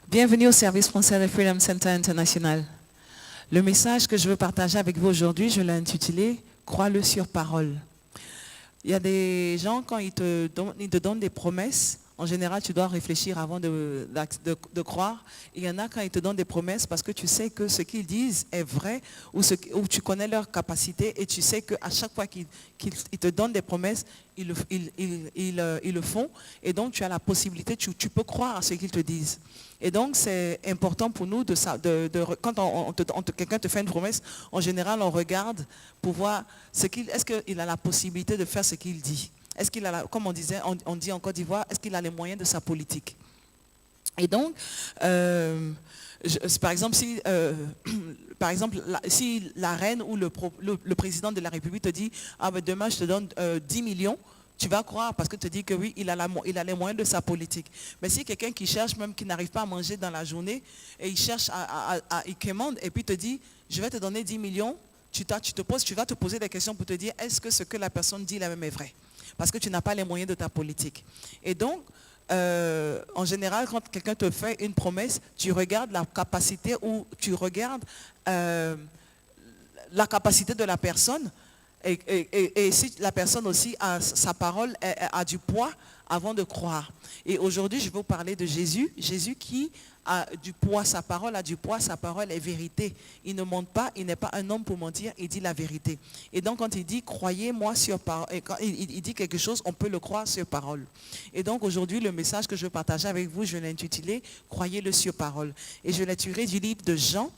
Bienvenue au service français de Freedom Center International. Le message que je veux partager avec vous aujourd'hui, je l'ai intitulé « Crois-le sur parole ». Il y a des gens, quand ils te donnent des promesses, en général, tu dois réfléchir avant de croire. Il y en a quand ils te donnent des promesses parce que tu sais que ce qu'ils disent est vrai ou tu connais leur capacité et tu sais qu'à chaque fois qu'ils te donnent des promesses, ils le font. Et donc, tu as la possibilité, tu peux croire à ce qu'ils te disent. Et donc, c'est important pour nous, quand quelqu'un te fait une promesse, en général, on regarde pour voir est-ce qu'il a la possibilité de faire ce qu'il dit. Est-ce qu'il a, comme on dit en Côte d'Ivoire, est-ce qu'il a les moyens de sa politique? Et donc, par exemple, si la reine ou le président de la République te dit « Ah ben demain je te donne 10 millions », tu vas croire parce que tu te dis que oui, il a les moyens de sa politique. Mais si quelqu'un qui cherche, même qui n'arrive pas à manger dans la journée, et il cherche, il commande, et puis te dit « Je vais te donner 10 millions », tu vas te poser des questions pour te dire « Est-ce que ce que la personne dit là-même est vrai ?» Parce que tu n'as pas les moyens de ta politique. Et donc, en général, quand quelqu'un te fait une promesse, tu regardes la capacité ou tu regardes la capacité de la personne et si la personne aussi a sa parole a du poids avant de croire. Et aujourd'hui, je vais vous parler de Jésus. Jésus qui a du poids, sa parole a du poids, sa parole est vérité. Il ne ment pas, il n'est pas un homme pour mentir, il dit la vérité. Et donc quand il dit croyez-moi sur parole, et quand il dit quelque chose, on peut le croire sur parole. Et donc aujourd'hui, le message que je veux partager avec vous, je l'ai intitulé croyez-le sur parole. Et je l'ai tiré du livre de Jean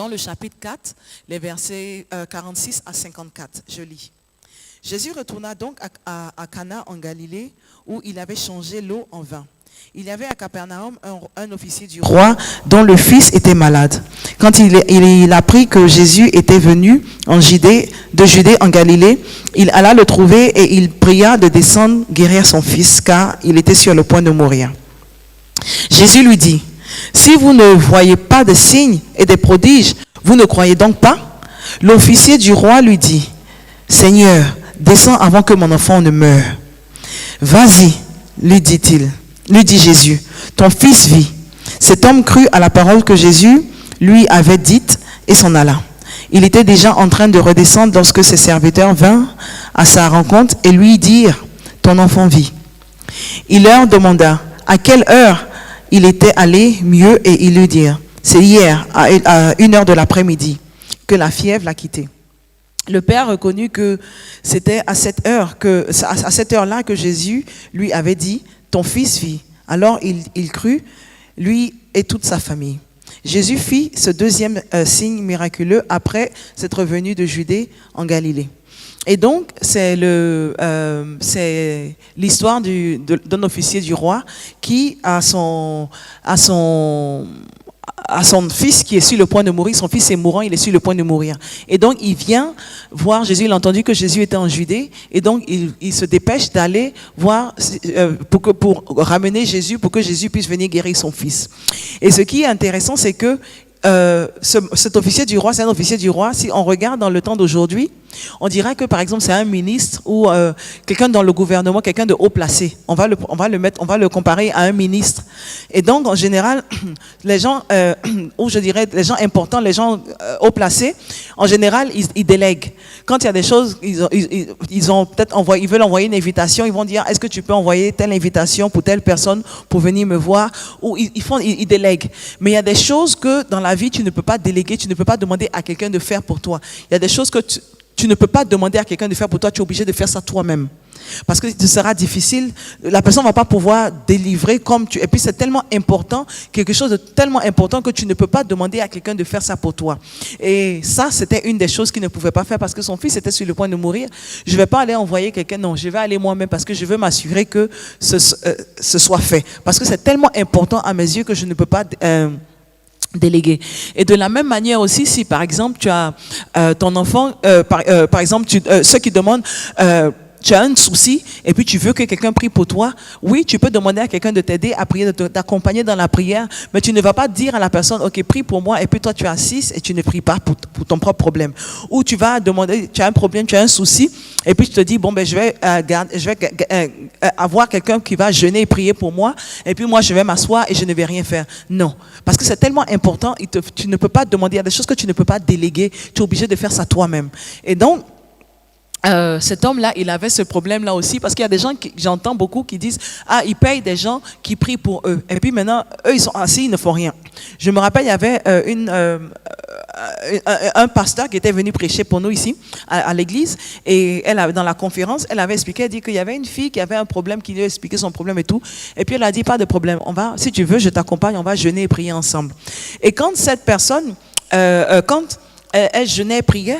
le chapitre 4, les versets 46 à 54. Je lis. Jésus retourna donc à Cana en Galilée où il avait changé l'eau en vin. Il y avait à Capernaum un officier du roi dont le fils était malade. Quand il apprit que Jésus était venu de Judée en Galilée, il alla le trouver et il pria de descendre guérir son fils car il était sur le point de mourir. Jésus lui dit, « Si vous ne voyez pas de signes et des prodiges, vous ne croyez donc pas ?» L'officier du roi lui dit, « Seigneur, descends avant que mon enfant ne meure. » « Vas-y, lui dit Jésus, ton fils vit. » Cet homme crut à la parole que Jésus lui avait dite et s'en alla. Il était déjà en train de redescendre lorsque ses serviteurs vinrent à sa rencontre et lui dirent, « Ton enfant vit. » Il leur demanda à quelle heure il était allé mieux et ils lui dirent, « C'est hier, à 1h de l'après-midi, que la fièvre l'a quitté. » Le père reconnut que c'était à cette heure-là que Jésus lui avait dit, « Ton fils vit. » Alors il crut, lui et toute sa famille. Jésus fit ce deuxième signe miraculeux après s'être revenu de Judée en Galilée. Et donc, c'est l'histoire d'un officier du roi qui a son fils qui est sur le point de mourir. Son fils est mourant, il est sur le point de mourir. Et donc, il vient voir Jésus. Il a entendu que Jésus était en Judée. Et donc, il se dépêche d'aller voir pour ramener Jésus, pour que Jésus puisse venir guérir son fils. Et ce qui est intéressant, c'est que cet officier du roi, c'est un officier du roi. Si on regarde dans le temps d'aujourd'hui, on dirait que par exemple c'est un ministre ou quelqu'un dans le gouvernement, quelqu'un de haut placé. On va le comparer à un ministre. Et donc en général, les gens, ou je dirais les gens importants, les gens haut placés, en général ils délèguent. Quand il y a des choses, ils veulent envoyer une invitation, ils vont dire est-ce que tu peux envoyer telle invitation pour telle personne pour venir me voir, ou ils délèguent. Mais il y a des choses que dans la vie tu ne peux pas déléguer, tu ne peux pas demander à quelqu'un de faire pour toi. Il y a des choses que tu ne peux pas demander à quelqu'un de faire pour toi, tu es obligé de faire ça toi-même. Parce que ce sera difficile, la personne ne va pas pouvoir délivrer comme tu... Et puis c'est tellement important, quelque chose de tellement important que tu ne peux pas demander à quelqu'un de faire ça pour toi. Et ça, c'était une des choses qu'il ne pouvait pas faire parce que son fils était sur le point de mourir. Je ne vais pas aller envoyer quelqu'un, non, je vais aller moi-même parce que je veux m'assurer que ce soit fait. Parce que c'est tellement important à mes yeux que je ne peux pas... délégué. Et de la même manière aussi, si par exemple tu as ton enfant, par exemple ceux qui demandent tu as un souci et puis tu veux que quelqu'un prie pour toi, oui, tu peux demander à quelqu'un de t'aider à prier, de t'accompagner dans la prière, mais tu ne vas pas dire à la personne, ok, prie pour moi, et puis toi tu assistes et tu ne pries pas pour ton propre problème. Ou tu vas demander, tu as un problème, tu as un souci, et puis tu te dis, bon, ben je vais avoir quelqu'un qui va jeûner et prier pour moi, et puis moi je vais m'asseoir et je ne vais rien faire. Non, parce que c'est tellement important, tu ne peux pas demander, il y a des choses que tu ne peux pas déléguer, tu es obligé de faire ça toi-même. Et donc, cet homme-là, il avait ce problème-là aussi, parce qu'il y a des gens, j'entends beaucoup qui disent, ah, ils payent des gens qui prient pour eux. Et puis maintenant, eux, ils sont assis, ils ne font rien. Je me rappelle, il y avait un pasteur qui était venu prêcher pour nous ici, à l'église, et dans la conférence, elle avait expliqué, elle dit qu'il y avait une fille qui avait un problème, qui lui a expliqué son problème et tout. Et puis elle a dit, pas de problème, si tu veux, je t'accompagne, on va jeûner et prier ensemble. Et quand cette personne, quand elle jeûnait et priait,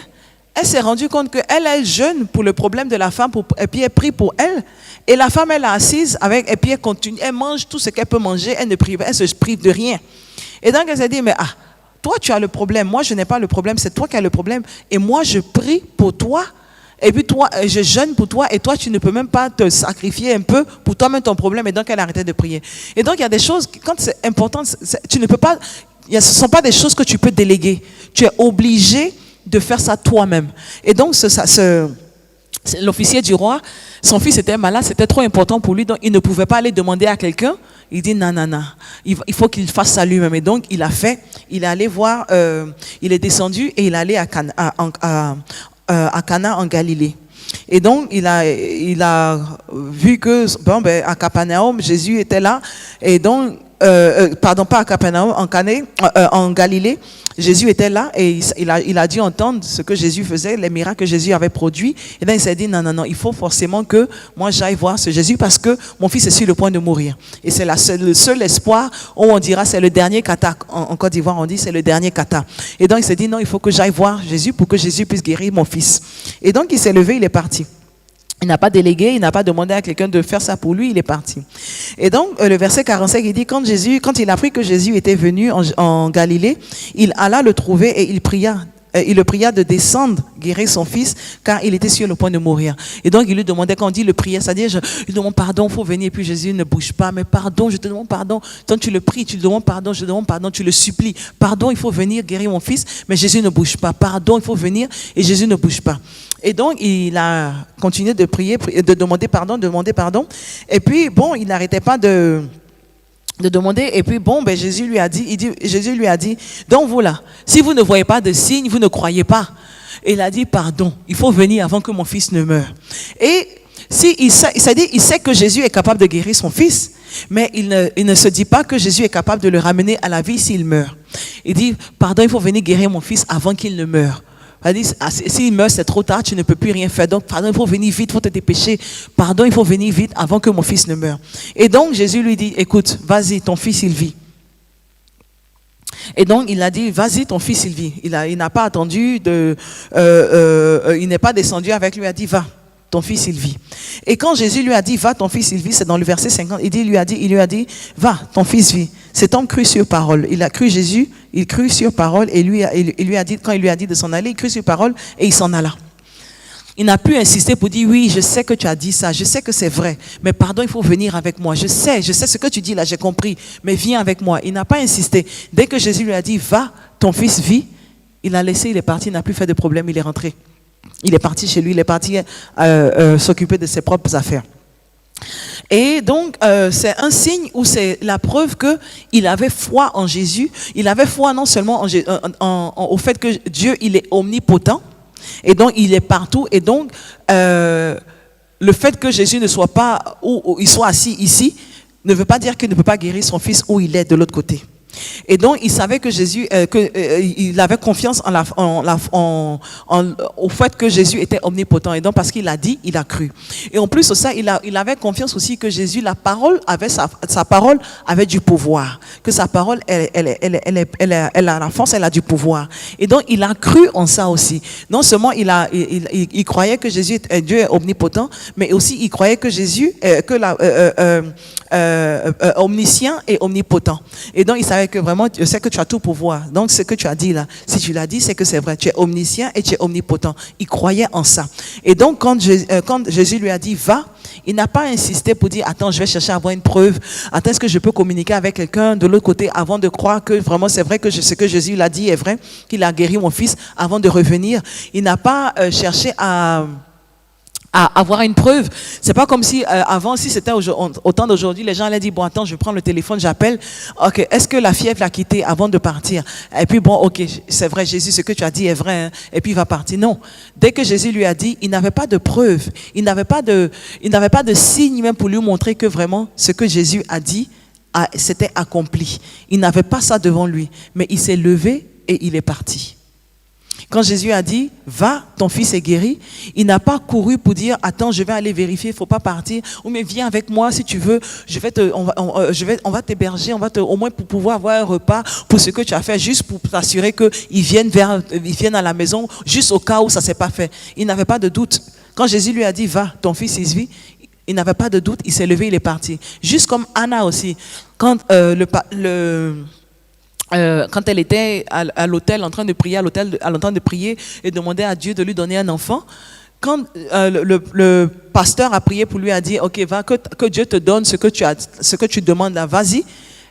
elle s'est rendue compte qu'elle jeûne pour le problème de la femme, et puis elle prie pour elle. Et la femme, elle est assise avec, et puis elle continue, elle mange tout ce qu'elle peut manger, elle se prive de rien. Et donc elle s'est dit, mais toi tu as le problème, moi je n'ai pas le problème, c'est toi qui as le problème. Et moi je prie pour toi, et puis toi, je jeûne pour toi, et toi tu ne peux même pas te sacrifier un peu pour toi-même ton problème. Et donc elle a arrêté de prier. Et donc il y a des choses, quand c'est important, tu ne peux pas, ce ne sont pas des choses que tu peux déléguer. Tu es obligé de faire ça toi-même. Et donc, l'officier du roi, son fils était malade, c'était trop important pour lui, donc il ne pouvait pas aller demander à quelqu'un. Il dit, non, il faut qu'il fasse ça lui-même. Et donc, il a fait, il est allé voir, il est descendu et il est allé à Cana en Galilée. Et donc, il a vu que, à Capernaum, Jésus était là, et donc, pardon, pas à Capernaum, en Galilée, Jésus était là et il a dû entendre ce que Jésus faisait, les miracles que Jésus avait produits. Et donc il s'est dit, non, il faut forcément que moi j'aille voir ce Jésus parce que mon fils est sur le point de mourir. Et c'est le seul espoir où on dira c'est le dernier kata. En Côte d'Ivoire, on dit c'est le dernier kata. Et donc il s'est dit, non, il faut que j'aille voir Jésus pour que Jésus puisse guérir mon fils. Et donc il s'est levé, il est parti. Il n'a pas délégué, il n'a pas demandé à quelqu'un de faire ça pour lui, il est parti. Et donc, le verset 45, il dit, quand il apprit que Jésus était venu en Galilée, il alla le trouver et il le pria de descendre, guérir son fils, car il était sur le point de mourir. Et donc, il lui demandait, quand on dit le prier, c'est-à-dire, il demande pardon, il faut venir, et puis Jésus ne bouge pas, mais pardon, je te demande pardon. Quand tu le pries, tu le demandes pardon, je te demande pardon, tu le supplies. Pardon, il faut venir guérir mon fils, mais Jésus ne bouge pas. Pardon, il faut venir, et Jésus ne bouge pas. Et donc, il a continué de prier, de demander pardon. Et puis, il n'arrêtait pas de demander. Et puis, Jésus lui a dit, donc vous là, si vous ne voyez pas de signe, vous ne croyez pas. Et il a dit, pardon, il faut venir avant que mon fils ne meure. Et il sait que Jésus est capable de guérir son fils, mais il ne se dit pas que Jésus est capable de le ramener à la vie s'il meurt. Il dit, pardon, il faut venir guérir mon fils avant qu'il ne meure. S'il meurt, c'est trop tard, tu ne peux plus rien faire. Donc, pardon, il faut venir vite, il faut te dépêcher. Pardon, il faut venir vite avant que mon fils ne meure. Et donc, Jésus lui dit, écoute, vas-y, ton fils, il vit. Et donc, il a dit, vas-y, ton fils, il vit. Il n'a pas attendu, il n'est pas descendu avec lui, il a dit, va, ton fils, il vit. Et quand Jésus lui a dit, va, ton fils, il vit, c'est dans le verset 50, il lui a dit, va, ton fils vit. Cet homme crut sur parole. Il a cru Jésus, il crut sur parole, et il lui a dit, quand il lui a dit de s'en aller, il crut sur parole, et il s'en alla. Il n'a plus insisté pour dire, oui, je sais que tu as dit ça, je sais que c'est vrai, mais pardon, il faut venir avec moi. Je sais ce que tu dis là, j'ai compris, mais viens avec moi. Il n'a pas insisté. Dès que Jésus lui a dit, va, ton fils vit, il a laissé, il est parti, il n'a plus fait de problème, il est rentré. Il est parti chez lui, il est parti s'occuper de ses propres affaires. Et donc, c'est un signe où c'est la preuve qu'il avait foi en Jésus. Il avait foi non seulement au fait que Dieu, il est omnipotent, et donc il est partout. Et donc, le fait que Jésus ne soit pas, où il soit assis ici, ne veut pas dire qu'il ne peut pas guérir son fils où il est de l'autre côté. Et donc, il savait que Jésus, il avait confiance au fait que Jésus était omnipotent. Et donc, parce qu'il a dit, il a cru. Et en plus de ça, il avait confiance aussi que Jésus, sa parole avait du pouvoir. Que sa parole, elle a la force, elle a du pouvoir. Et donc, il a cru en ça aussi. Non seulement il croyait que Jésus, Dieu est omnipotent, mais aussi il croyait que Jésus, omniscient et omnipotent. Et donc, il savait que vraiment, je sais que tu as tout pouvoir. Donc, ce que tu as dit là, si tu l'as dit, c'est que c'est vrai. Tu es omniscient et tu es omnipotent. Il croyait en ça. Et donc, quand Jésus lui a dit, va, il n'a pas insisté pour dire, attends, je vais chercher à avoir une preuve. Attends, est-ce que je peux communiquer avec quelqu'un de l'autre côté avant de croire que vraiment c'est vrai que ce que Jésus l'a dit est vrai, qu'il a guéri mon fils avant de revenir. Il n'a pas cherché à avoir une preuve. C'est pas comme si avant, si c'était au temps d'aujourd'hui, les gens allaient dire, bon, attends, je prends le téléphone, j'appelle. Ok, est-ce que la fièvre l'a quitté avant de partir? Et puis bon, ok, c'est vrai, Jésus, ce que tu as dit est vrai, hein, et puis il va partir. Non. Dès que Jésus lui a dit, il n'avait pas de preuve, il n'avait pas de signe même pour lui montrer que vraiment ce que Jésus a dit s'était accompli. Il n'avait pas ça devant lui, mais il s'est levé et il est parti. Quand Jésus a dit, va, ton fils est guéri, il n'a pas couru pour dire, attends, je vais aller vérifier, il ne faut pas partir, ou mais viens avec moi si tu veux, on va t'héberger, au moins pour pouvoir avoir un repas pour ce que tu as fait, juste pour t'assurer qu'ils viennent à la maison, juste au cas où ça ne s'est pas fait. Il n'avait pas de doute. Quand Jésus lui a dit, va, ton fils il vit, il n'avait pas de doute, il s'est levé, il est parti. Juste comme Anna aussi, quand quand elle était à l'hôtel en train de prier, et demandait à Dieu de lui donner un enfant, quand le pasteur a prié pour lui, a dit, ok, va, que Dieu te donne ce que tu demandes là, vas-y.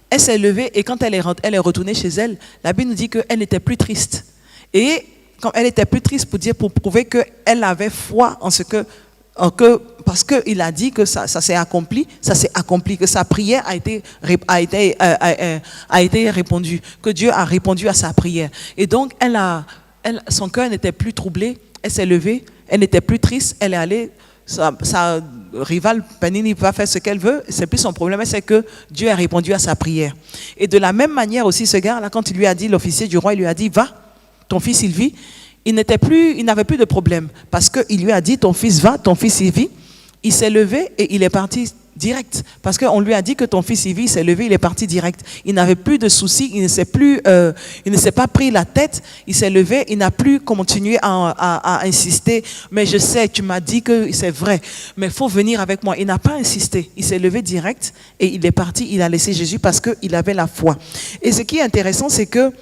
Elle s'est levée et quand elle est retournée chez elle, la Bible nous dit qu'elle n'était plus triste. Et quand elle était plus triste pour prouver qu'elle avait foi en ce que parce qu'il a dit que ça s'est accompli, que sa prière a été répondue, que Dieu a répondu à sa prière. Et donc, son cœur n'était plus troublé, elle s'est levée, elle n'était plus triste, elle est allée, sa rivale Pénine va faire ce qu'elle veut, c'est plus son problème, c'est que Dieu a répondu à sa prière. Et de la même manière aussi, ce gars-là, quand il lui a dit, l'officier du roi, il lui a dit, va, ton fils il vit. Il n'avait plus de problème parce qu'il lui a dit, ton fils va, ton fils il vit. Il s'est levé et il est parti direct parce qu'on lui a dit que ton fils il vit, il s'est levé, il est parti direct. Il n'avait plus de soucis, il ne s'est pas pris la tête, il s'est levé, il n'a plus continué à insister. Mais je sais, tu m'as dit que c'est vrai, mais il faut venir avec moi. Il n'a pas insisté, il s'est levé direct et il est parti, il a laissé Jésus parce qu'il avait la foi. Et ce qui est intéressant, c'est que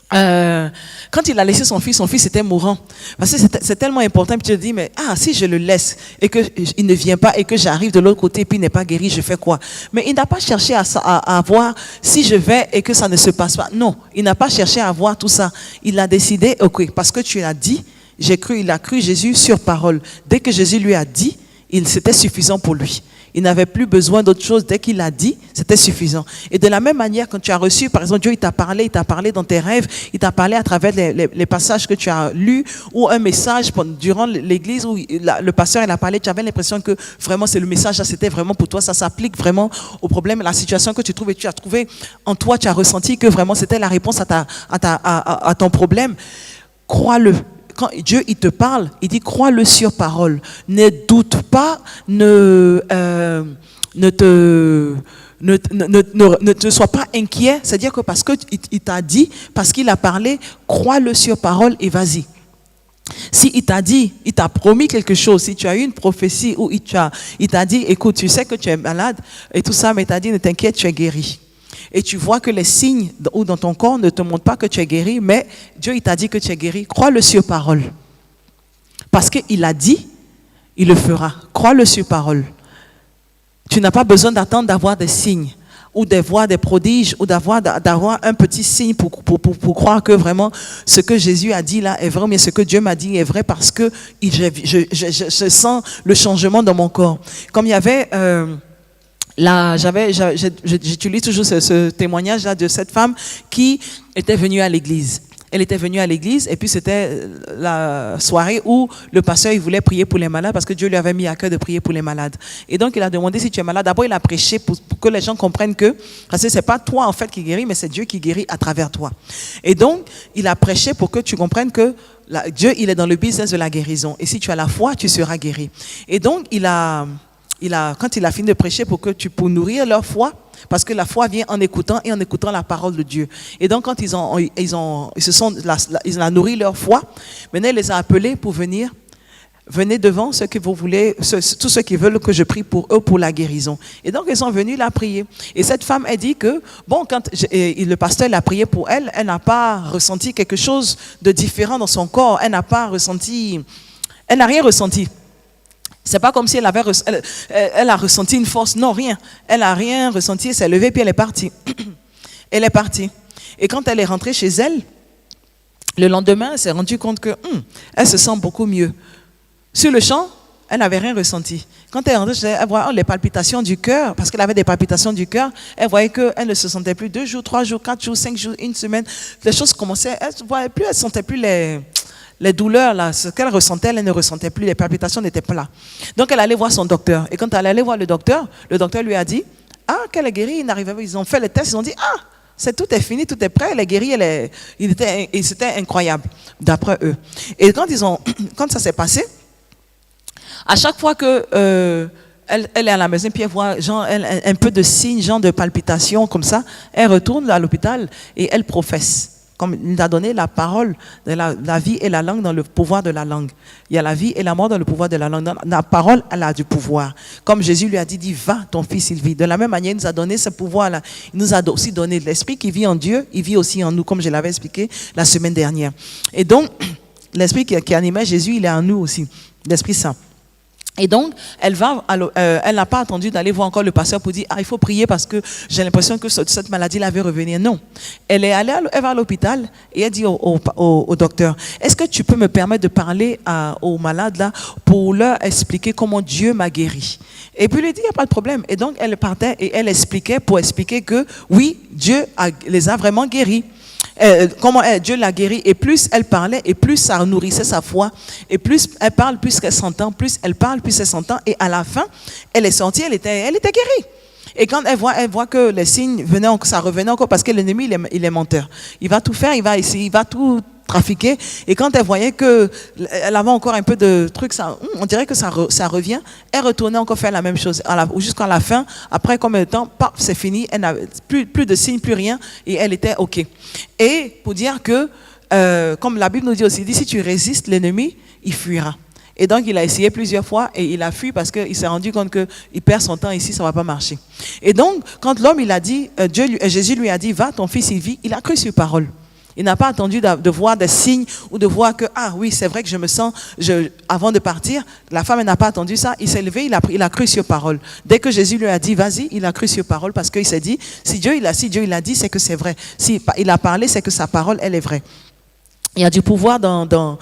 quand il a laissé son fils était mourant. Parce que c'est tellement important. Puis tu te dis, mais si je le laisse et qu'il ne vient pas et que j'arrive de l'autre côté et puis il n'est pas guéri, je fais quoi? Mais il n'a pas cherché à voir si je vais et que ça ne se passe pas. Non, il n'a pas cherché à voir tout ça. Il a décidé, ok, parce que tu l'as dit, il a cru Jésus sur parole. Dès que Jésus lui a dit, c'était suffisant pour lui. Il n'avait plus besoin d'autre chose. Dès qu'il a dit, c'était suffisant. Et de la même manière, quand tu as reçu, par exemple, Dieu, il t'a parlé dans tes rêves, il t'a parlé à travers les passages que tu as lus, ou un message durant l'église où le pasteur il a parlé, tu avais l'impression que vraiment c'est le message, c'était vraiment pour toi, ça s'applique vraiment au problème, à la situation que tu trouves, et tu as trouvé en toi, tu as ressenti que vraiment c'était la réponse à ton problème. Crois-le. Quand Dieu il te parle, il dit crois-le sur parole. Ne doute pas, ne te sois pas inquiet. C'est-à-dire que parce qu'il t'a dit, parce qu'il a parlé, crois-le sur parole et vas-y. Si il t'a dit, il t'a promis quelque chose, si tu as eu une prophétie où il t'a dit, écoute, tu sais que tu es malade et tout ça, mais il t'a dit, ne t'inquiète, tu es guéri. Et tu vois que les signes ou dans ton corps ne te montrent pas que tu es guéri, mais Dieu il t'a dit que tu es guéri. Crois-le sur parole. Parce qu'il a dit, il le fera. Crois-le sur parole. Tu n'as pas besoin d'attendre d'avoir des signes ou d'avoir des prodiges ou d'avoir un petit signe pour croire que vraiment ce que Jésus a dit là est vrai, mais ce que Dieu m'a dit est vrai parce que je sens le changement dans mon corps. Comme il y avait... j'utilise toujours ce témoignage-là de cette femme qui était venue à l'église. Elle était venue à l'église et puis c'était la soirée où le pasteur il voulait prier pour les malades parce que Dieu lui avait mis à cœur de prier pour les malades. Et donc il a demandé si tu es malade. D'abord il a prêché pour que les gens comprennent que, parce que c'est pas toi en fait qui guérit, mais c'est Dieu qui guérit à travers toi. Et donc il a prêché pour que tu comprennes que Dieu il est dans le business de la guérison. Et si tu as la foi, tu seras guéri. Et donc quand il a fini de prêcher pour nourrir leur foi, parce que la foi vient en écoutant et en écoutant la parole de Dieu. Et donc quand il a nourri leur foi, maintenant il les a appelés pour venir venez devant ceux que vous voulez, tous ceux qui veulent que je prie pour eux pour la guérison. Et donc, ils sont venus la prier. Et cette femme, elle dit que, bon, quand le pasteur l'a prié pour elle, elle n'a pas ressenti quelque chose de différent dans son corps. Elle n'a rien ressenti. C'est pas comme si elle a ressenti une force. Non, rien. Elle n'a rien ressenti. Elle s'est levée puis elle est partie. Elle est partie. Et quand elle est rentrée chez elle, le lendemain, elle s'est rendue compte que elle se sent beaucoup mieux. Sur le champ, elle n'avait rien ressenti. Quand elle est rentrée chez elle, elle voyait les palpitations du cœur, parce qu'elle avait des palpitations du cœur. Elle voyait qu'elle ne se sentait plus 2 jours, 3 jours, 4 jours, 5 jours, une semaine. Les choses commençaient, elle ne sentait plus les douleurs, là, ce qu'elle ressentait, elle ne ressentait plus, les palpitations n'étaient pas là. Donc elle allait voir son docteur. Et quand elle allait voir le docteur lui a dit, qu'elle est guérie, ils ont fait les tests, ils ont dit, tout est fini, tout est prêt, elle est guérie, c'était incroyable, d'après eux. Et quand ça s'est passé, à chaque fois que elle est à la maison, puis elle voit un peu de signes, genre de palpitations comme ça, elle retourne à l'hôpital et elle professe. Comme il nous a donné la parole, de la vie et la langue dans le pouvoir de la langue. Il y a la vie et la mort dans le pouvoir de la langue. Dans la parole, elle a du pouvoir. Comme Jésus lui a dit, va, ton fils, il vit. De la même manière, il nous a donné ce pouvoir-là. Il nous a aussi donné l'esprit qui vit en Dieu, il vit aussi en nous, comme je l'avais expliqué la semaine dernière. Et donc, l'esprit qui animait Jésus, il est en nous aussi, l'Esprit Saint. Et donc, elle n'a pas attendu d'aller voir encore le pasteur pour dire, il faut prier parce que j'ai l'impression que cette maladie-là va revenir. Non. Elle va à l'hôpital et elle dit au docteur, est-ce que tu peux me permettre de parler aux malades là pour leur expliquer comment Dieu m'a guéri? Et puis il lui dit, il n'y a pas de problème. Et donc, elle partait et elle expliquait pour expliquer que oui, Dieu les a vraiment guéris. Comment Dieu l'a guérie, et plus elle parlait et plus ça nourrissait sa foi, et plus elle parle, plus qu'elle s'entend, plus elle parle, plus elle s'entend, et à la fin elle est sortie, elle était guérie. Et quand elle voit que les signes ça revenait encore, parce que l'ennemi il est menteur, il va tout faire, il va essayer, il va tout trafiquer. Et quand elle voyait que elle avait encore un peu de trucs, on dirait que ça revient, elle retournait encore faire la même chose jusqu'à la fin. Après combien de temps, c'est fini, elle n'avait plus de signes, plus rien, et elle était ok. Et pour dire que comme la Bible nous dit aussi, il dit, si tu résistes l'ennemi, il fuira. Et donc il a essayé plusieurs fois et il a fui parce qu'il s'est rendu compte qu'il perd son temps ici, ça ne va pas marcher. Et donc quand l'homme il a dit, Jésus lui a dit, va, ton fils il vit, il a cru sur parole. Il n'a pas attendu de voir des signes ou de voir que, oui, c'est vrai que je me sens, avant de partir, la femme n'a pas attendu ça, il s'est levé, il a cru sur parole. Dès que Jésus lui a dit, vas-y, il a cru sur parole parce qu'il s'est dit, si Dieu il a dit, c'est que c'est vrai. Si il a parlé, c'est que sa parole, elle est vraie. Il y a du pouvoir dans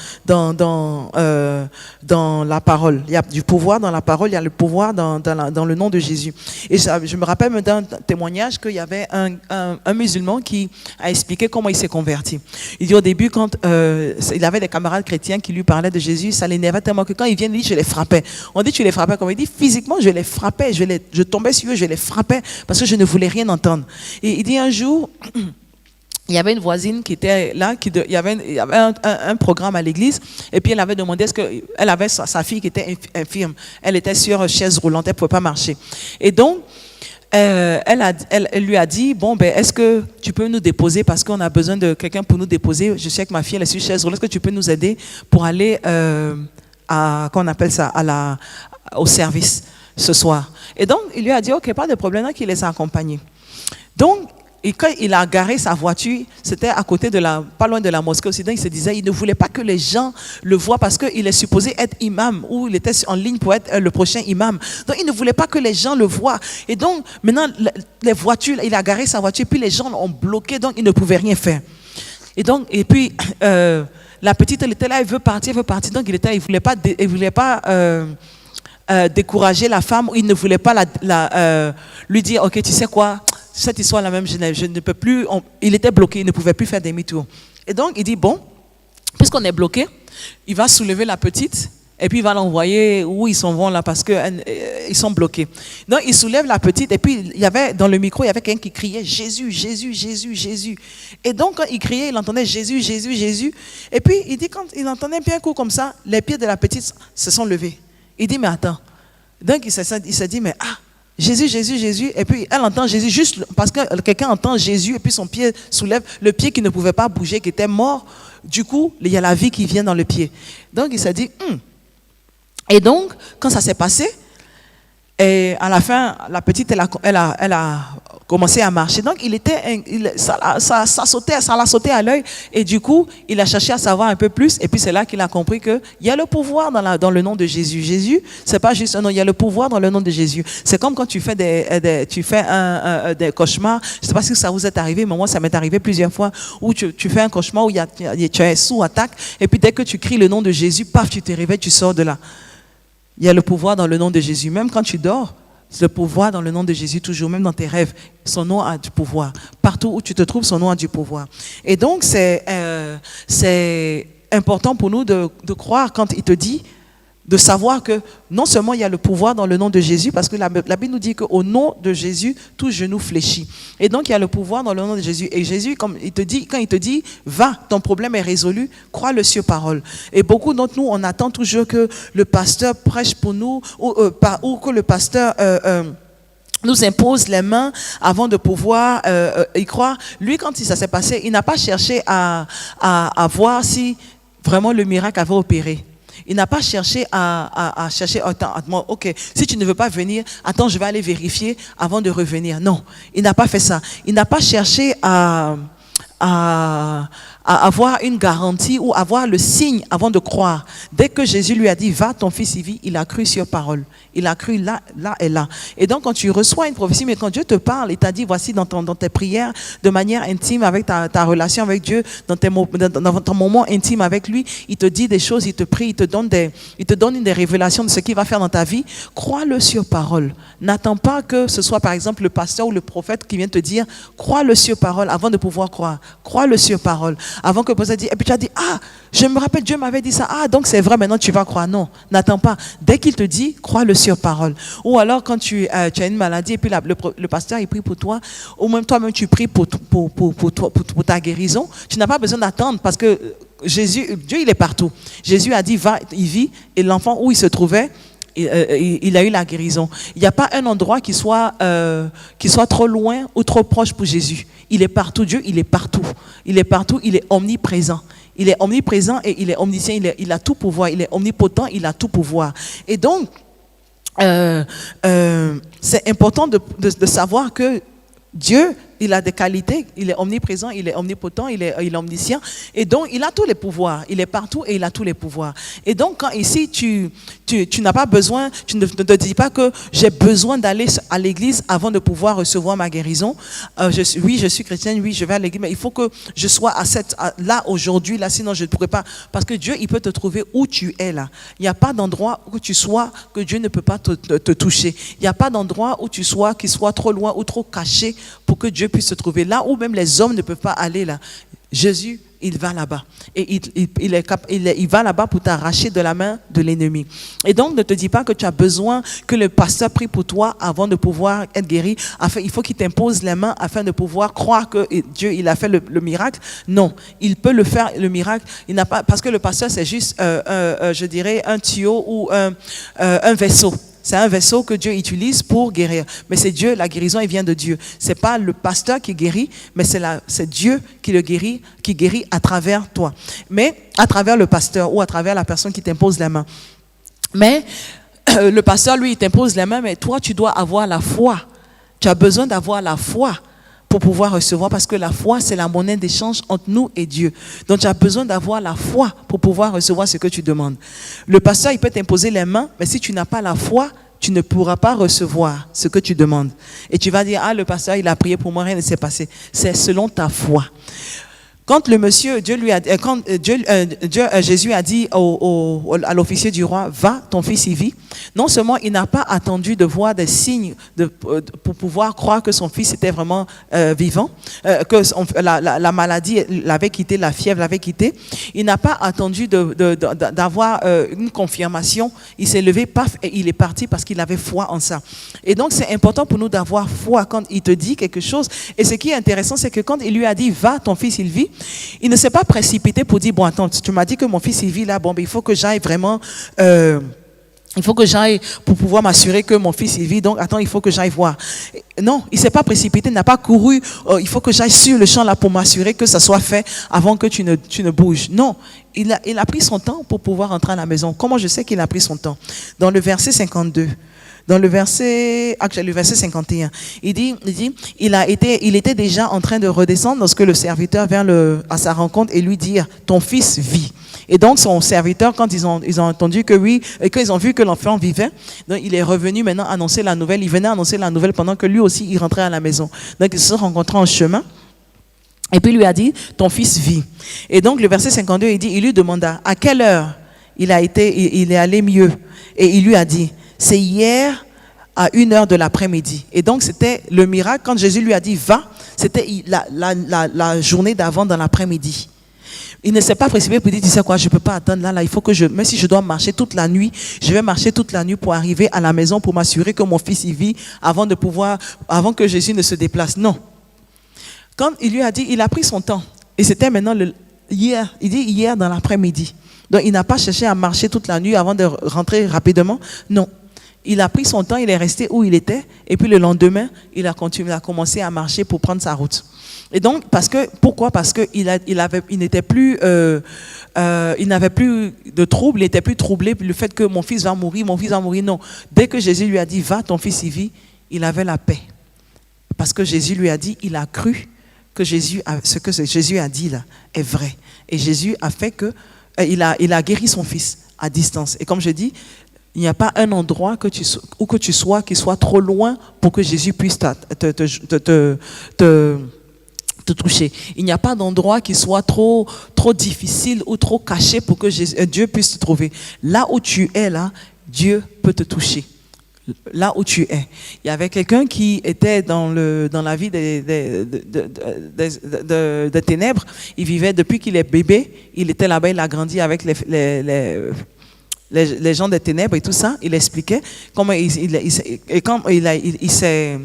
la parole. Il y a du pouvoir dans la parole, il y a le pouvoir dans le nom de Jésus. Et je me rappelle d'un témoignage qu'il y avait un musulman qui a expliqué comment il s'est converti. Il dit au début, quand il avait des camarades chrétiens qui lui parlaient de Jésus, ça l'énervait tellement que quand ils viennent, il dit, je les frappais. On dit, tu les frappais comment? Il dit, physiquement, je les frappais, je tombais sur eux, je les frappais parce que je ne voulais rien entendre. Et il dit un jour, il y avait une voisine qui était là, il y avait un programme à l'église, et puis elle avait demandé, elle avait sa fille qui était infirme, elle était sur chaise roulante, elle ne pouvait pas marcher. Et donc, elle lui a dit, bon, est-ce que tu peux nous déposer, parce qu'on a besoin de quelqu'un pour nous déposer, je sais que ma fille elle est sur chaise roulante, est-ce que tu peux nous aider pour aller qu'on appelle ça, au service ce soir? Et donc, il lui a dit, ok, pas de problème, qu'il les a accompagnés. Donc, et quand il a garé sa voiture, c'était à côté pas loin de la mosquée aussi. Donc il se disait, il ne voulait pas que les gens le voient parce qu'il est supposé être imam ou il était en ligne pour être le prochain imam. Donc il ne voulait pas que les gens le voient. Et donc maintenant, les voitures, il a garé sa voiture, puis les gens l'ont bloqué, donc il ne pouvait rien faire. Et puis la petite, elle était là, elle veut partir. Donc il ne voulait pas décourager la femme, il ne voulait pas lui dire, ok, tu sais quoi, cette histoire la même, je ne peux plus, il était bloqué, il ne pouvait plus faire demi-tour. Et donc il dit, bon, puisqu'on est bloqué, il va soulever la petite et puis il va l'envoyer où ils s'en vont là parce qu'ils sont bloqués. Donc il soulève la petite et puis dans le micro, il y avait quelqu'un qui criait Jésus, Jésus, Jésus, Jésus. Et donc quand il criait, il entendait Jésus, Jésus, Jésus. Et puis il dit, quand il entendait bien un coup comme ça, les pieds de la petite se sont levés. Il dit, mais attends. Donc il s'est dit, mais Jésus, Jésus, Jésus. Et puis elle entend Jésus juste parce que quelqu'un entend Jésus et puis son pied soulève le pied qui ne pouvait pas bouger, qui était mort. Du coup, il y a la vie qui vient dans le pied. Donc il s'est dit, Et donc, quand ça s'est passé, et à la fin, la petite, elle a commencé à marcher. Donc, ça l'a sauté à l'œil. Et du coup, il a cherché à savoir un peu plus. Et puis, c'est là qu'il a compris qu'il y a le pouvoir dans le nom de Jésus. Jésus, c'est pas juste un nom, il y a le pouvoir dans le nom de Jésus. C'est comme quand tu fais des cauchemars. Je sais pas si ça vous est arrivé, mais moi, ça m'est arrivé plusieurs fois où tu fais un cauchemar où tu es sous attaque. Et puis, dès que tu cries le nom de Jésus, paf, tu te réveilles, tu sors de là. Il y a le pouvoir dans le nom de Jésus. Même quand tu dors, c'est le pouvoir dans le nom de Jésus, toujours, même dans tes rêves. Son nom a du pouvoir. Partout où tu te trouves, son nom a du pouvoir. Et donc, c'est important pour nous de croire quand il te dit, de savoir que non seulement il y a le pouvoir dans le nom de Jésus, parce que la Bible nous dit qu'au nom de Jésus, tout genou fléchit. Et donc, il y a le pouvoir dans le nom de Jésus. Et Jésus, quand il te dit, va, ton problème est résolu, crois-le sur parole. Et beaucoup d'entre nous, on attend toujours que le pasteur prêche pour nous, ou que le pasteur nous impose les mains avant de pouvoir y croire. Lui, quand ça s'est passé, il n'a pas cherché à voir si vraiment le miracle avait opéré. Il n'a pas cherché à chercher, attends, ok, si tu ne veux pas venir, attends, je vais aller vérifier avant de revenir. Non, il n'a pas fait ça. Il n'a pas cherché à avoir une garantie ou avoir le signe avant de croire. Dès que Jésus lui a dit, va, ton fils y vit, il a cru sur parole. Il a cru là et là. Et donc, quand tu reçois une prophétie, mais quand Dieu te parle, il t'a dit, voici dans tes prières, de manière intime, avec ta relation avec Dieu, dans ton moment intime avec lui, il te dit des choses, il te prie, il te donne des révélations de ce qu'il va faire dans ta vie. Crois-le sur parole. N'attends pas que ce soit, par exemple, le pasteur ou le prophète qui vient te dire, crois-le sur parole avant de pouvoir croire. Crois-le sur parole. Avant que le pasteur dise, et puis tu as dit, ah, je me rappelle, Dieu m'avait dit ça, ah, donc c'est vrai, maintenant tu vas croire. Non, n'attends pas. Dès qu'il te dit, crois-le sur parole. Ou alors quand tu as une maladie et puis le pasteur il prie pour toi, ou même toi-même tu pries pour ta guérison, tu n'as pas besoin d'attendre parce que Dieu il est partout. Jésus a dit, va, il vit, et l'enfant où il se trouvait, il a eu la guérison. Il n'y a pas un endroit qui soit trop loin ou trop proche pour Jésus. Il est partout, Dieu, il est partout. Il est partout, il est omniprésent. Il est omniprésent et il est omniscient, il a tout pouvoir. Il est omnipotent, il a tout pouvoir. Et donc, c'est important de savoir que Dieu, il a des qualités, il est omniprésent, il est omnipotent, il est omniscient, et donc il a tous les pouvoirs, il est partout et il a tous les pouvoirs. Et donc quand ici tu n'as pas besoin, tu ne te dis pas que j'ai besoin d'aller à l'église avant de pouvoir recevoir ma guérison. Oui, je suis chrétienne, oui, je vais à l'église, mais il faut que je sois là aujourd'hui, là, sinon je ne pourrais pas, parce que Dieu, il peut te trouver où tu es là. Il n'y a pas d'endroit où tu sois que Dieu ne peut pas te toucher. Il n'y a pas d'endroit où tu sois qui soit trop loin ou trop caché pour que Dieu puisse se trouver là où même les hommes ne peuvent pas aller là. Jésus, il va là-bas. Et il va là-bas pour t'arracher de la main de l'ennemi. Et donc, ne te dis pas que tu as besoin que le pasteur prie pour toi avant de pouvoir être guéri. Il faut qu'il t'impose les mains afin de pouvoir croire que Dieu, il a fait le miracle. Non, il peut le faire, le miracle. Il n'a pas, parce que le pasteur, c'est juste, je dirais, un tuyau ou un vaisseau. C'est un vaisseau que Dieu utilise pour guérir. Mais c'est Dieu, la guérison, elle vient de Dieu. C'est pas le pasteur qui guérit, mais c'est Dieu qui guérit à travers toi. Mais à travers le pasteur ou à travers la personne qui t'impose la main. Mais le pasteur, lui, il t'impose la main, mais toi, tu dois avoir la foi. Tu as besoin d'avoir la foi pour pouvoir recevoir, parce que la foi, c'est la monnaie d'échange entre nous et Dieu. Donc, tu as besoin d'avoir la foi pour pouvoir recevoir ce que tu demandes. Le pasteur, il peut t'imposer les mains, mais si tu n'as pas la foi, tu ne pourras pas recevoir ce que tu demandes. Et tu vas dire, ah, le pasteur, il a prié pour moi, rien ne s'est passé. C'est selon ta foi. Quand le monsieur, Jésus a dit à l'officier du roi, va, ton fils y vit, non seulement il n'a pas attendu de voir des signes pour pouvoir croire que son fils était vraiment vivant, que la maladie l'avait quitté, la fièvre l'avait quitté, il n'a pas attendu d'avoir une confirmation, il s'est levé, paf, et il est parti parce qu'il avait foi en ça. Et donc c'est important pour nous d'avoir foi quand il te dit quelque chose. Et ce qui est intéressant, c'est que quand il lui a dit, va, ton fils il vit, il ne s'est pas précipité pour dire, bon attends, tu m'as dit que mon fils il vit là, bon ben, il faut que j'aille vraiment Il faut que j'aille pour pouvoir m'assurer que mon fils il vit. Donc, attends, il faut que j'aille voir. Non, il ne s'est pas précipité, il n'a pas couru. Il faut que j'aille sur le champ là pour m'assurer que ça soit fait avant que tu ne bouges. Non, il a pris son temps pour pouvoir entrer à la maison. Comment je sais qu'il a pris son temps? Dans le verset 52. Dans le verset 51, il dit, il était déjà en train de redescendre lorsque le serviteur vient à sa rencontre et lui dire, ton fils vit. Et donc son serviteur, quand ils ont entendu que oui, et qu'ils ont vu que l'enfant vivait, donc il est revenu maintenant annoncer la nouvelle. Il venait annoncer la nouvelle pendant que lui aussi il rentrait à la maison. Donc ils se sont rencontrés en chemin. Et puis il lui a dit, ton fils vit. Et donc le verset 52, il dit, il lui demanda à quelle heure il est allé mieux. Et il lui a dit, c'est hier à 1h de l'après-midi. Et donc, c'était le miracle. Quand Jésus lui a dit, va, c'était la journée d'avant dans l'après-midi. Il ne s'est pas précipité pour dire, tu sais quoi, je ne peux pas attendre là, il faut que même si je dois marcher toute la nuit, je vais marcher toute la nuit pour arriver à la maison pour m'assurer que mon fils y vit avant que Jésus ne se déplace. Non. Quand il lui a dit, il a pris son temps. Et c'était maintenant hier. Il dit hier dans l'après-midi. Donc, il n'a pas cherché à marcher toute la nuit avant de rentrer rapidement. Non. Il a pris son temps, il est resté où il était, et puis le lendemain, il a commencé à marcher pour prendre sa route. Et donc, pourquoi? Parce qu'il n'avait plus de trouble, il n'était plus troublé le fait que mon fils va mourir, non. Dès que Jésus lui a dit, va, ton fils y vit, il avait la paix. Parce que Jésus lui a dit, il a cru que ce que Jésus a dit là est vrai. Et Jésus a fait il a guéri son fils à distance. Et comme je dis, il n'y a pas un endroit où que tu sois qui soit trop loin pour que Jésus puisse te toucher. Il n'y a pas d'endroit qui soit trop difficile ou trop caché pour que Dieu puisse te trouver. Là où tu es, là, Dieu peut te toucher. Là où tu es. Il y avait quelqu'un qui était dans la vie de ténèbres. Il vivait depuis qu'il est bébé. Il était là-bas, il a grandi avec les gens des ténèbres et tout ça. Il expliquait comment il s'est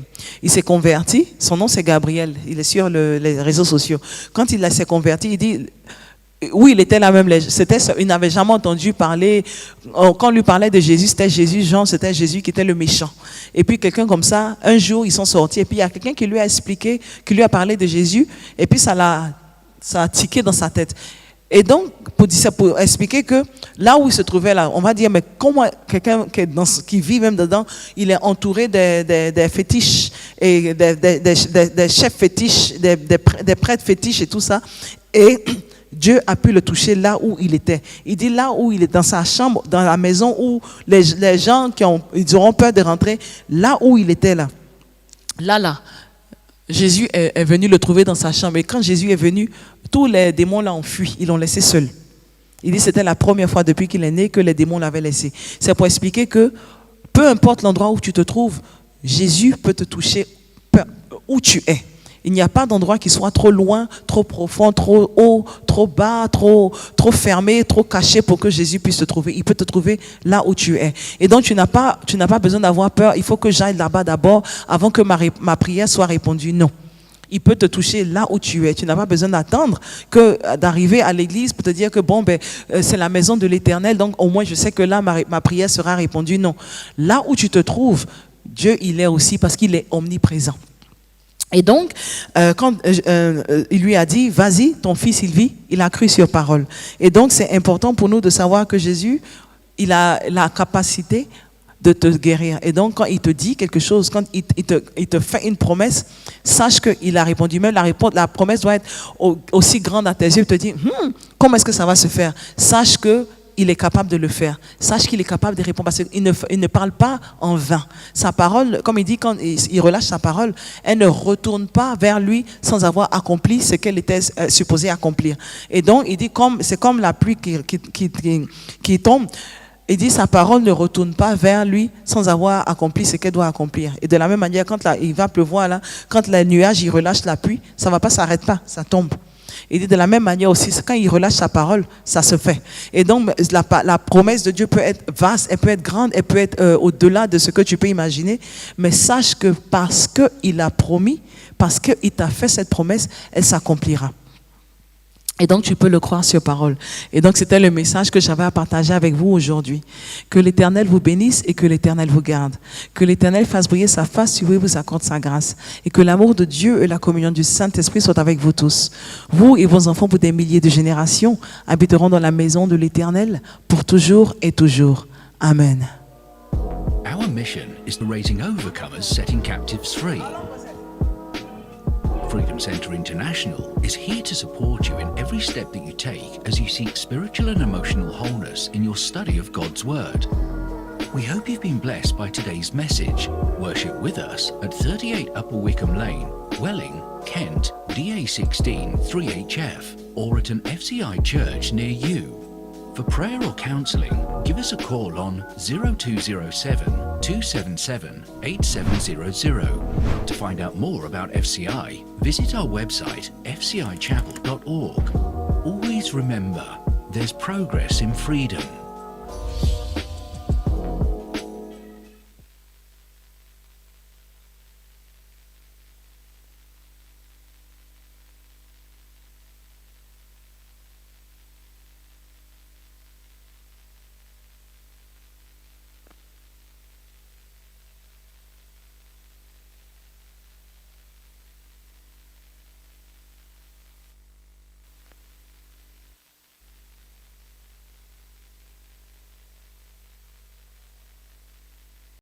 converti. Son nom c'est Gabriel, il est sur les réseaux sociaux. Quand il s'est converti, il dit, oui, il était là même, il n'avait jamais entendu parler, quand on lui parlait de Jésus, c'était Jésus, c'était Jésus qui était le méchant. Et puis quelqu'un comme ça, un jour ils sont sortis et puis il y a quelqu'un qui lui a expliqué, qui lui a parlé de Jésus et puis ça a tiqué dans sa tête. Et donc, pour expliquer que là où il se trouvait, là, on va dire, mais comment quelqu'un qui vit même dedans, il est entouré des fétiches, et des chefs fétiches, des prêtres fétiches et tout ça. Et Dieu a pu le toucher là où il était. Il dit là où il est, dans sa chambre, dans la maison où les gens ils auront peur de rentrer, là où il était là. Là. Jésus est venu le trouver dans sa chambre. Et quand Jésus est venu, tous les démons l'ont fui. Ils l'ont laissé seul. Il dit que c'était la première fois depuis qu'il est né que les démons l'avaient laissé. C'est pour expliquer que peu importe l'endroit où tu te trouves, Jésus peut te toucher où tu es. Il n'y a pas d'endroit qui soit trop loin, trop profond, trop haut, trop bas, trop fermé, trop caché pour que Jésus puisse te trouver. Il peut te trouver là où tu es. Et donc, tu n'as pas besoin d'avoir peur. Il faut que j'aille là-bas d'abord avant que ma prière soit répondue. Non. Il peut te toucher là où tu es. Tu n'as pas besoin d'attendre d'arriver à l'église pour te dire que c'est la maison de l'Éternel, donc au moins je sais que là ma prière sera répondue. Non. Là où tu te trouves, Dieu il est aussi parce qu'il est omniprésent. Et donc, quand il lui a dit, vas-y, ton fils il vit, il a cru sur parole. Et donc, c'est important pour nous de savoir que Jésus, il a la capacité de te guérir. Et donc, quand il te dit quelque chose, quand il te fait une promesse, sache qu'il a répondu. Même la promesse doit être aussi grande à tes yeux. Il te dit, comment est-ce que ça va se faire? Sache qu'il est capable de le faire. Sache qu'il est capable de répondre parce qu'il ne parle pas en vain. Sa parole, comme il dit, quand il relâche sa parole, elle ne retourne pas vers lui sans avoir accompli ce qu'elle était supposée accomplir. Et donc, il dit, c'est comme la pluie qui tombe. Il dit, sa parole ne retourne pas vers lui sans avoir accompli ce qu'elle doit accomplir. Et de la même manière, quand il va pleuvoir, là, quand les nuages, il relâche la pluie, ça ne va pas s'arrêter pas, ça tombe. Il dit de la même manière aussi, quand il relâche sa parole, ça se fait. Et donc, la promesse de Dieu peut être vaste, elle peut être grande, elle peut être au-delà de ce que tu peux imaginer. Mais sache que parce qu'il a promis, parce qu'il t'a fait cette promesse, elle s'accomplira. Et donc, tu peux le croire sur parole. Et donc, c'était le message que j'avais à partager avec vous aujourd'hui. Que l'Éternel vous bénisse et que l'Éternel vous garde. Que l'Éternel fasse briller sa face sur vous et vous accorde sa grâce. Et que l'amour de Dieu et la communion du Saint-Esprit soient avec vous tous. Vous et vos enfants pour des milliers de générations habiteront dans la maison de l'Éternel pour toujours et toujours. Amen. Our mission is the raising overcomers, setting captives free. Freedom Centre International is here to support you in every step that you take as you seek spiritual and emotional wholeness in your study of God's Word. We hope you've been blessed by today's message. Worship with us at 38 Upper Wickham Lane, Welling, Kent, DA16 3HF, or at an FCI church near you. For prayer or counselling, give us a call on 0207 277 8700. To find out more about FCI, visit our website fcichapel.org. Always remember, there's progress in freedom.